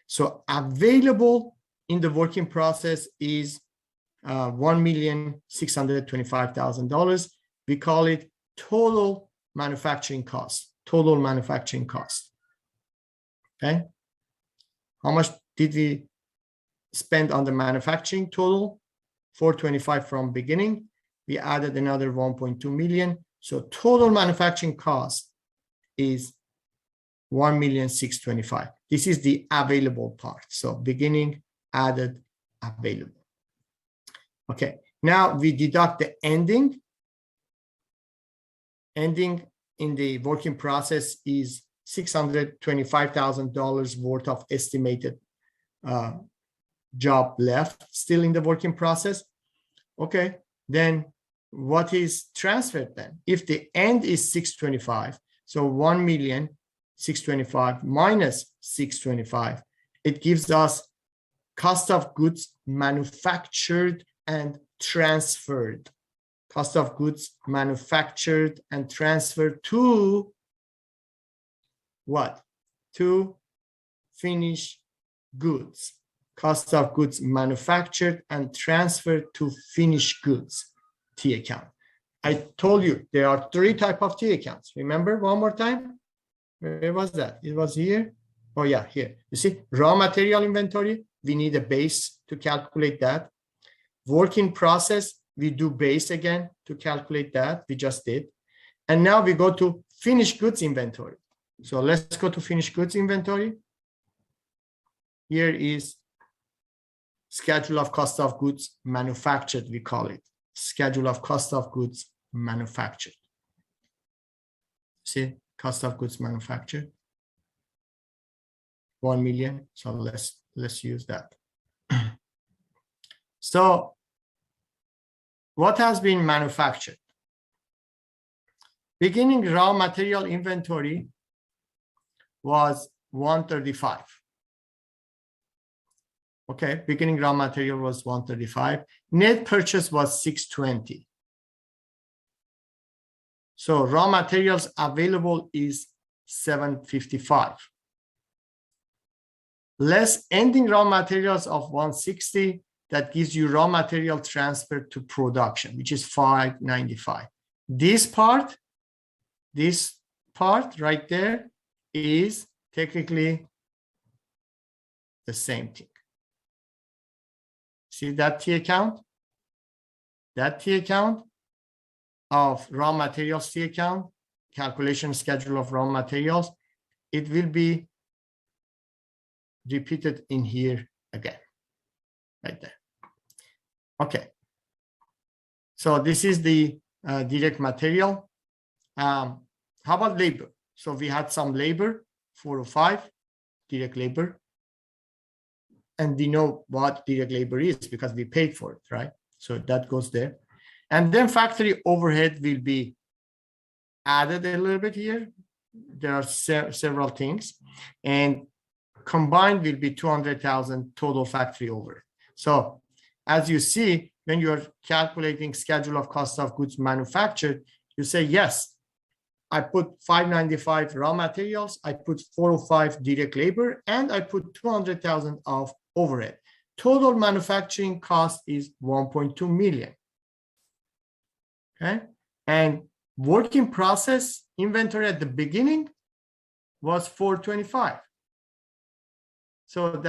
So available in the working process is $1,625,000. We call it total manufacturing cost. Total manufacturing cost. Okay. How much did we spend on the manufacturing total? 425 from beginning. We added another 1.2 million. So total manufacturing cost is 1,625,000. This is the available part. So beginning, added, available. Okay. Now we deduct the ending. Ending in the working process is $625,000 worth of estimated job left still in the working process. Okay, then what is transferred then? If the end is 625, so 1,625,000 minus 625, it gives us cost of goods manufactured and transferred. Cost of goods manufactured and transferred to what? To finished goods. Cost of goods manufactured and transferred to finished goods, T account. I told you there are 3 types of T accounts. Remember one more time? Where was that? It was here. Oh yeah, here. You see, raw material inventory, we need a base to calculate that. Work in process, we do base again to calculate that. We just did. And now we go to finished goods inventory. So let's go to finished goods inventory. Here is schedule of cost of goods manufactured, we call it. Schedule of cost of goods manufactured. See, cost of goods manufactured. 1 million. So let's use that. So what has been manufactured? Beginning raw material inventory was 135. Okay, beginning raw material was 135. Net purchase was 620. So raw materials available is 755. Less ending raw materials of 160, that gives you raw material transfer to production, which is 595. This part right there is technically the same thing. See that T account? That T account of raw materials T account, calculation schedule of raw materials, it will be repeated in here again, right there. Okay. So this is the direct material. How about labor? So we had some labor, 405, direct labor. And we know what direct labor is because we paid for it, right? So that goes there. And then factory overhead will be added a little bit here. There are several things. And combined will be 200,000 total factory overhead. So as you see, when you're calculating schedule of cost of goods manufactured, you say, yes, I put 595 raw materials, I put 405 direct labor, and I put 200,000 of overhead. Total manufacturing cost is 1.2 million. Okay, and work in process inventory at the beginning was 425. So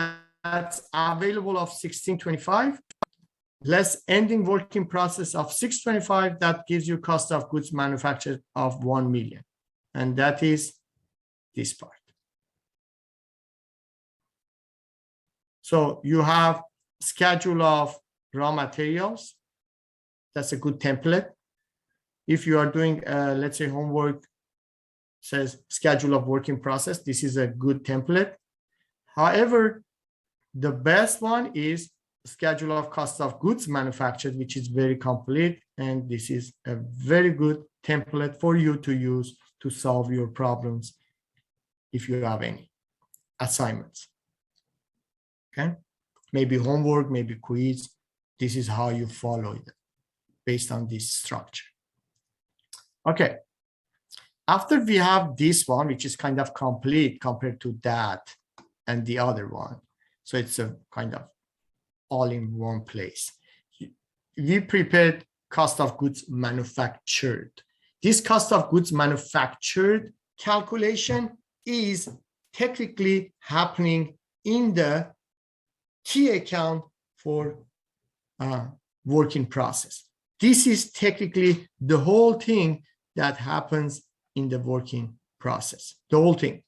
that's available of 1625, less ending work in process of 625. That gives you cost of goods manufactured of 1 million. And that is this part. So you have schedule of raw materials. That's a good template. If you are doing, let's say, homework says schedule of work in process, this is a good template. However, the best one is schedule of cost of goods manufactured, which is very complete. And this is a very good template for you to use to solve your problems if you have any assignments. Okay, maybe homework, maybe quiz. This is how you follow it based on this structure. Okay, after we have this one, which is kind of complete compared to that and the other one, so it's a kind of all in one place. We prepared cost of goods manufactured. This cost of goods manufactured calculation is technically happening in the key account for work in process. This is technically the whole thing that happens in the working process, the whole thing.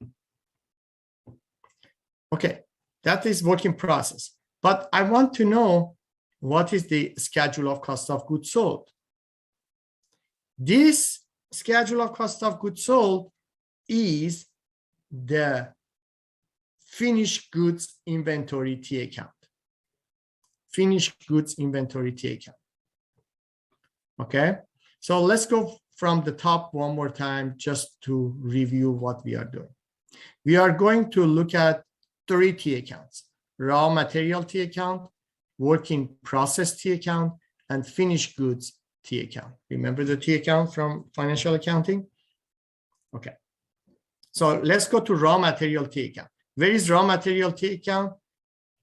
Okay, that is working process. But I want to know what is the schedule of cost of goods sold. This schedule of cost of goods sold is the finished goods inventory T account. Finished goods inventory T account. Okay, so let's go from the top one more time just to review what we are doing. We are going to look at 3 T accounts: raw material T account, working process T account, and finished goods T account. Remember the T account from financial accounting? Okay, so let's go to raw material T account. Where is raw material T account?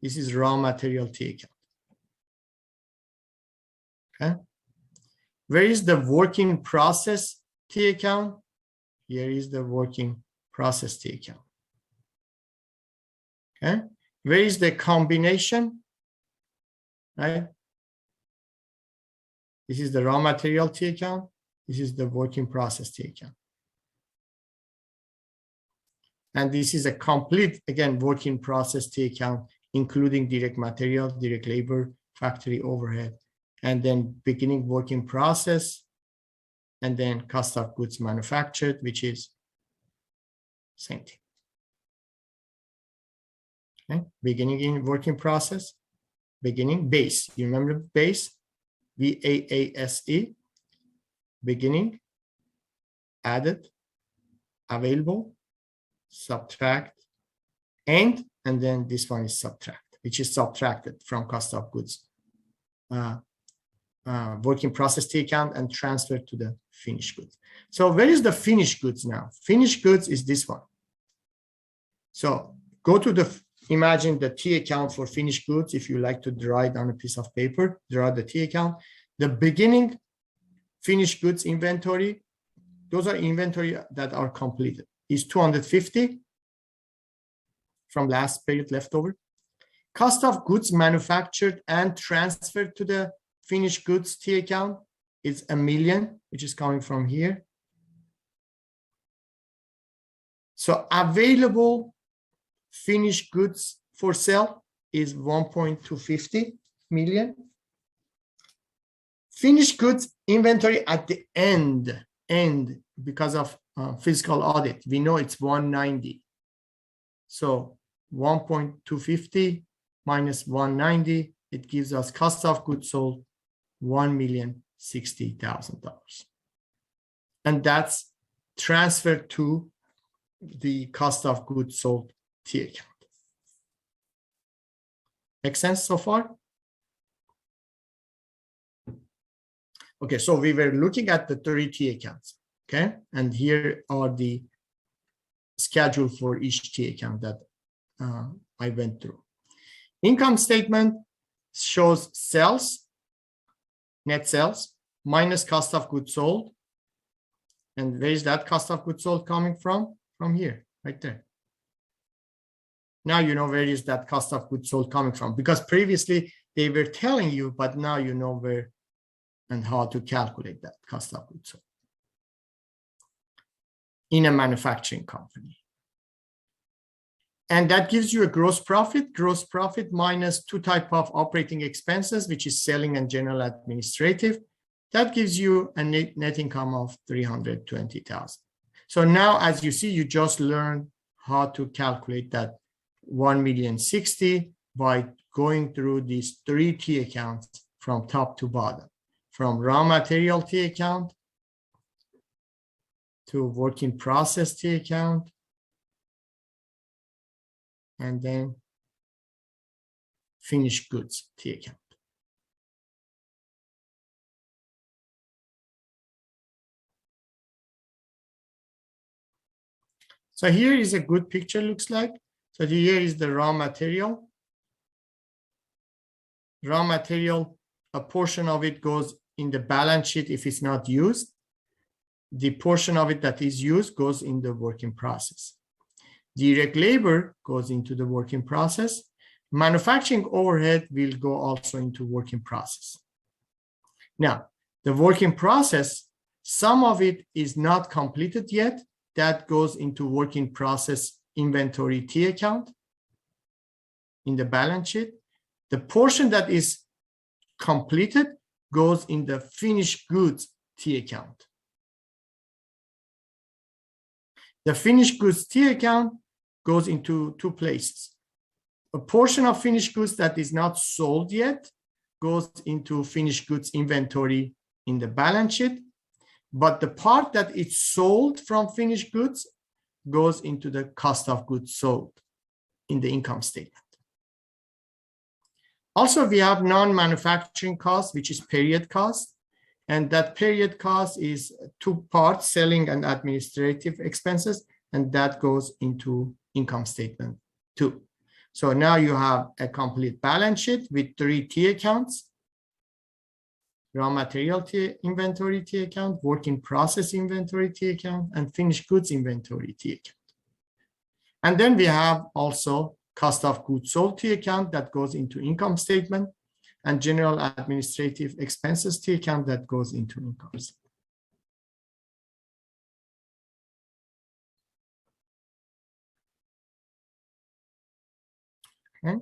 This is raw material T account. Okay. Where is the working process T account? Here is the working process T account. Okay. Where is the combination? Right. This is the raw material T account. This is the working process T account. And this is a complete, again, working process T account, including direct material, direct labor, factory overhead, and then beginning working process, and then cost of goods manufactured, which is same thing. Okay. Beginning in working process, beginning base. You remember base? BAASE. Beginning, added, available, subtract, and then this one is subtract, which is subtracted from cost of goods working process T account and transferred to the finished goods. So where is the finished goods now? Finished goods is this one. So go to the, imagine the T account for finished goods. If you like to draw it on a piece of paper, draw the T account. The beginning finished goods inventory, those are inventory that are completed, is 250 from last period leftover. Cost of goods manufactured and transferred to the finished goods T account is 1 million, which is coming from here. So available finished goods for sale is 1.250 million. Finished goods inventory at the end because of physical audit, we know it's 190. So 1.250 minus 190, it gives us cost of goods sold $1,060,000. And that's transferred to the cost of goods sold T account. Make sense so far? Okay, so we were looking at the 3 T accounts, okay? And here are the schedule for each T account that I went through. Income statement shows sales, net sales, minus cost of goods sold. And where is that cost of goods sold coming from? From here, right there. Now you know where is that cost of goods sold coming from, because previously they were telling you, but now you know where and how to calculate that cost of goods sold in a manufacturing company. And that gives you a gross profit minus 2 types of operating expenses, which is selling and general administrative. That gives you a net income of 320,000. So now, as you see, you just learned how to calculate that 1,060,000 by going through these 3 T accounts from top to bottom, from raw material T account to work in process T account, and then finished goods T account. So here is a good picture, looks like. So here is the raw material. Raw material, a portion of it goes in the balance sheet if it's not used. The portion of it that is used goes in the work in process. Direct labor goes into the work in process. Manufacturing overhead will go also into work in process. Now, the work in process, some of it is not completed yet. That goes into work in process inventory T account in the balance sheet. The portion that is completed goes in the finished goods T account. The finished goods T account goes into 2 places. A portion of finished goods that is not sold yet goes into finished goods inventory in the balance sheet, but the part that is sold from finished goods goes into the cost of goods sold in the income statement. Also, we have non-manufacturing costs, which is period cost. And that period cost is 2 parts, selling and administrative expenses, and that goes into income statement too. So now you have a complete balance sheet with 3 T accounts: raw material T inventory T account, work in process inventory T account, and finished goods inventory T account. And then we have also cost of goods sold T account that goes into income statement, and general administrative expenses T account that goes into income statement. Okay.